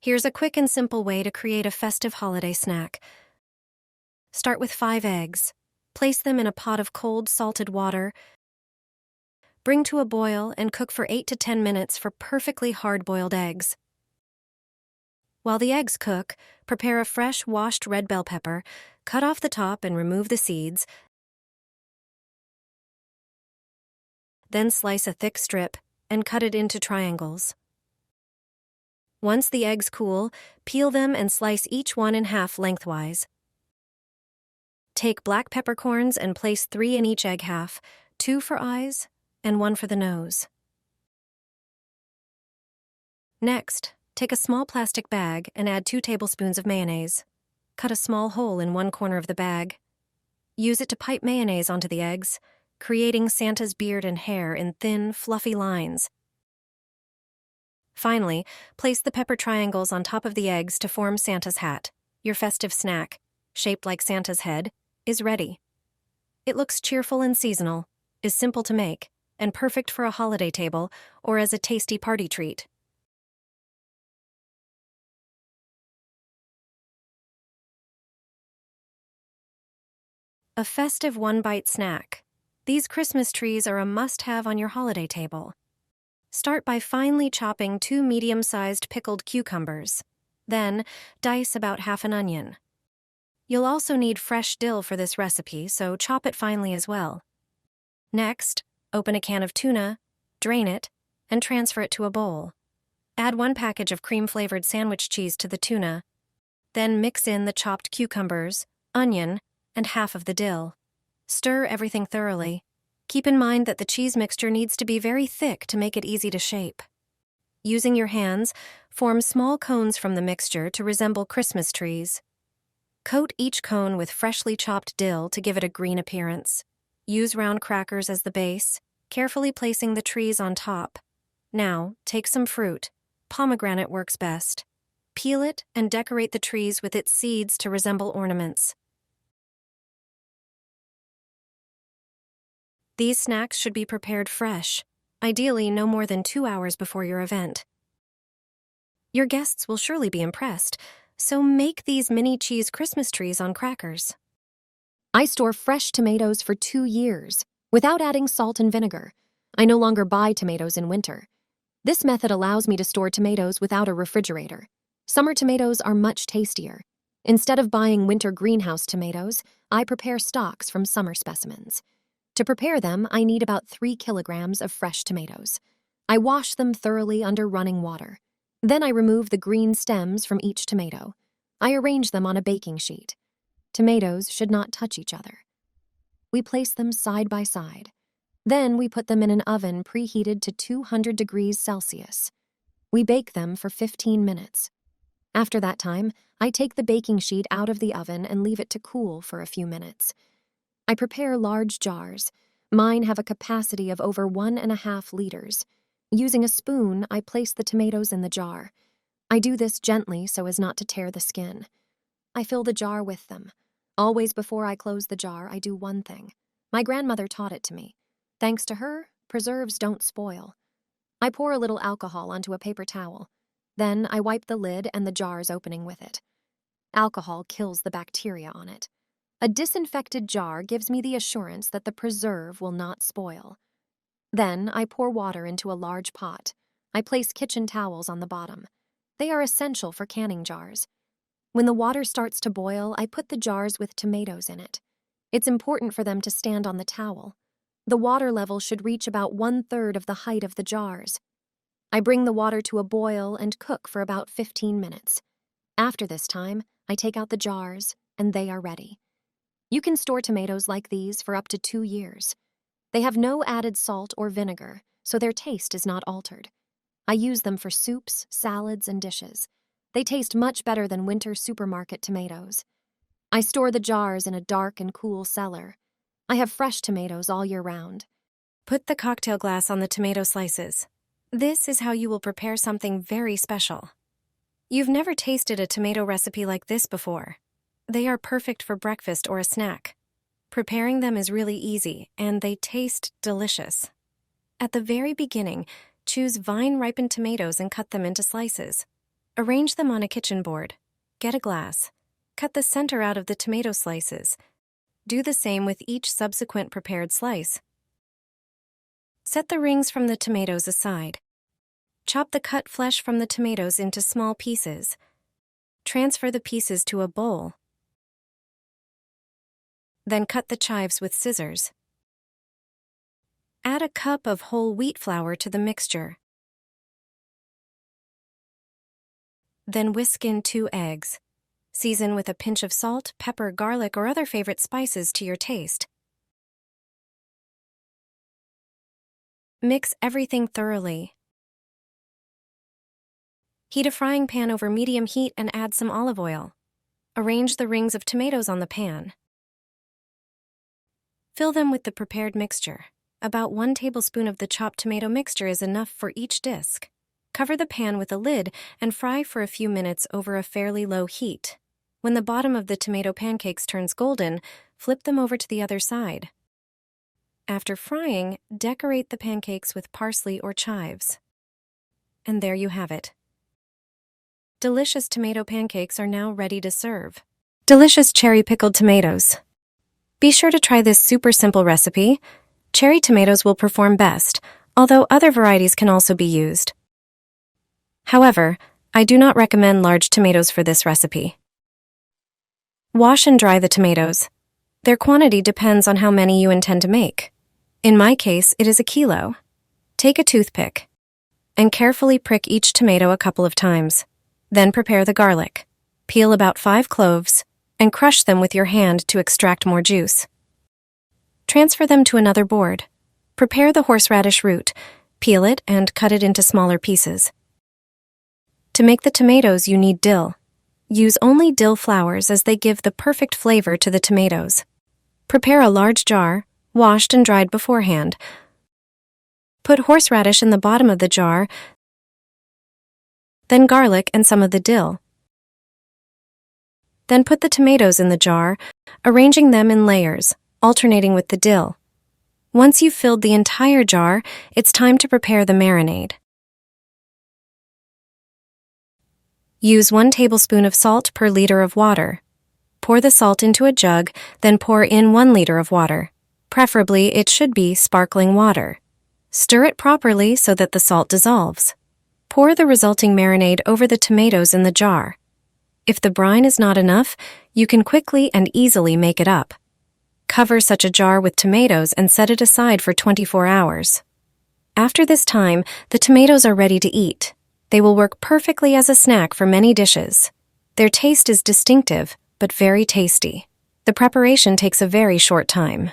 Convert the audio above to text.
Here's a quick and simple way to create a festive holiday snack. Start with 5 eggs. Place them in a pot of cold, salted water. Bring to a boil and cook for 8 to 10 minutes for perfectly hard-boiled eggs. While the eggs cook, prepare a fresh, washed red bell pepper. Cut off the top and remove the seeds. Then slice a thick strip and cut it into triangles. Once the eggs cool, peel them and slice each one in half lengthwise. Take black peppercorns and place 3 in each egg half, 2 for eyes and 1 for the nose. Next, take a small plastic bag and add 2 tablespoons of mayonnaise. Cut a small hole in one corner of the bag. Use it to pipe mayonnaise onto the eggs, creating Santa's beard and hair in thin, fluffy lines. Finally, place the pepper triangles on top of the eggs to form Santa's hat. Your festive snack, shaped like Santa's head, is ready. It looks cheerful and seasonal, is simple to make, and perfect for a holiday table or as a tasty party treat. A festive one-bite snack. These Christmas trees are a must-have on your holiday table. Start by finely chopping 2 medium-sized pickled cucumbers. Then, dice about half an onion. You'll also need fresh dill for this recipe, so chop it finely as well. Next, open a can of tuna, drain it, and transfer it to a bowl. Add 1 package of cream-flavored sandwich cheese to the tuna. Then mix in the chopped cucumbers, onion, and half of the dill. Stir everything thoroughly. Keep in mind that the cheese mixture needs to be very thick to make it easy to shape. Using your hands, form small cones from the mixture to resemble Christmas trees. Coat each cone with freshly chopped dill to give it a green appearance. Use round crackers as the base, carefully placing the trees on top. Now, take some fruit. Pomegranate works best. Peel it and decorate the trees with its seeds to resemble ornaments. These snacks should be prepared fresh, ideally no more than 2 hours before your event. Your guests will surely be impressed, so make these mini cheese Christmas trees on crackers. I store fresh tomatoes for 2 years, without adding salt and vinegar. I no longer buy tomatoes in winter. This method allows me to store tomatoes without a refrigerator. Summer tomatoes are much tastier. Instead of buying winter greenhouse tomatoes, I prepare stocks from summer specimens. To prepare them, I need about 3 kilograms of fresh tomatoes. I wash them thoroughly under running water. Then I remove the green stems from each tomato. I arrange them on a baking sheet. Tomatoes should not touch each other. We place them side by side. Then we put them in an oven preheated to 200 degrees Celsius. We bake them for 15 minutes. After that time, I take the baking sheet out of the oven and leave it to cool for a few minutes. I prepare large jars. Mine have a capacity of over 1.5 liters. Using a spoon, I place the tomatoes in the jar. I do this gently so as not to tear the skin. I fill the jar with them. Always before I close the jar, I do one thing. My grandmother taught it to me. Thanks to her, preserves don't spoil. I pour a little alcohol onto a paper towel. Then I wipe the lid and the jar's opening with it. Alcohol kills the bacteria on it. A disinfected jar gives me the assurance that the preserve will not spoil. Then I pour water into a large pot. I place kitchen towels on the bottom. They are essential for canning jars. When the water starts to boil, I put the jars with tomatoes in it. It's important for them to stand on the towel. The water level should reach about 1/3 of the height of the jars. I bring the water to a boil and cook for about 15 minutes. After this time, I take out the jars, and they are ready. You can store tomatoes like these for up to 2 years. They have no added salt or vinegar, so their taste is not altered. I use them for soups, salads, and dishes. They taste much better than winter supermarket tomatoes. I store the jars in a dark and cool cellar. I have fresh tomatoes all year round. Put the cocktail glass on the tomato slices. This is how you will prepare something very special. You've never tasted a tomato recipe like this before. They are perfect for breakfast or a snack. Preparing them is really easy, and they taste delicious. At the very beginning, choose vine-ripened tomatoes and cut them into slices. Arrange them on a kitchen board. Get a glass. Cut the center out of the tomato slices. Do the same with each subsequent prepared slice. Set the rings from the tomatoes aside. Chop the cut flesh from the tomatoes into small pieces. Transfer the pieces to a bowl. Then cut the chives with scissors. Add a cup of whole wheat flour to the mixture. Then whisk in 2 eggs. Season with a pinch of salt, pepper, garlic, or other favorite spices to your taste. Mix everything thoroughly. Heat a frying pan over medium heat and add some olive oil. Arrange the rings of tomatoes on the pan. Fill them with the prepared mixture. About 1 tablespoon of the chopped tomato mixture is enough for each disc. Cover the pan with a lid and fry for a few minutes over a fairly low heat. When the bottom of the tomato pancakes turns golden, flip them over to the other side. After frying, decorate the pancakes with parsley or chives. And there you have it. Delicious tomato pancakes are now ready to serve. Delicious cherry pickled tomatoes. Be sure to try this super simple recipe. Cherry tomatoes will perform best, although other varieties can also be used. However, I do not recommend large tomatoes for this recipe. Wash and dry the tomatoes. Their quantity depends on how many you intend to make. In my case, it is a kilo. Take a toothpick and carefully prick each tomato a couple of times. Then prepare the garlic. Peel about 5 cloves and crush them with your hand to extract more juice. Transfer them to another board. Prepare the horseradish root. Peel it and cut it into smaller pieces. To make the tomatoes, you need dill. Use only dill flowers as they give the perfect flavor to the tomatoes. Prepare a large jar, washed and dried beforehand. Put horseradish in the bottom of the jar, then garlic and some of the dill. Then put the tomatoes in the jar, arranging them in layers, alternating with the dill. Once you've filled the entire jar, it's time to prepare the marinade. Use 1 tablespoon of salt per liter of water. Pour the salt into a jug, then pour in 1 liter of water. Preferably, it should be sparkling water. Stir it properly so that the salt dissolves. Pour the resulting marinade over the tomatoes in the jar. If the brine is not enough, you can quickly and easily make it up. Cover such a jar with tomatoes and set it aside for 24 hours. After this time, the tomatoes are ready to eat. They will work perfectly as a snack for many dishes. Their taste is distinctive, but very tasty. The preparation takes a very short time.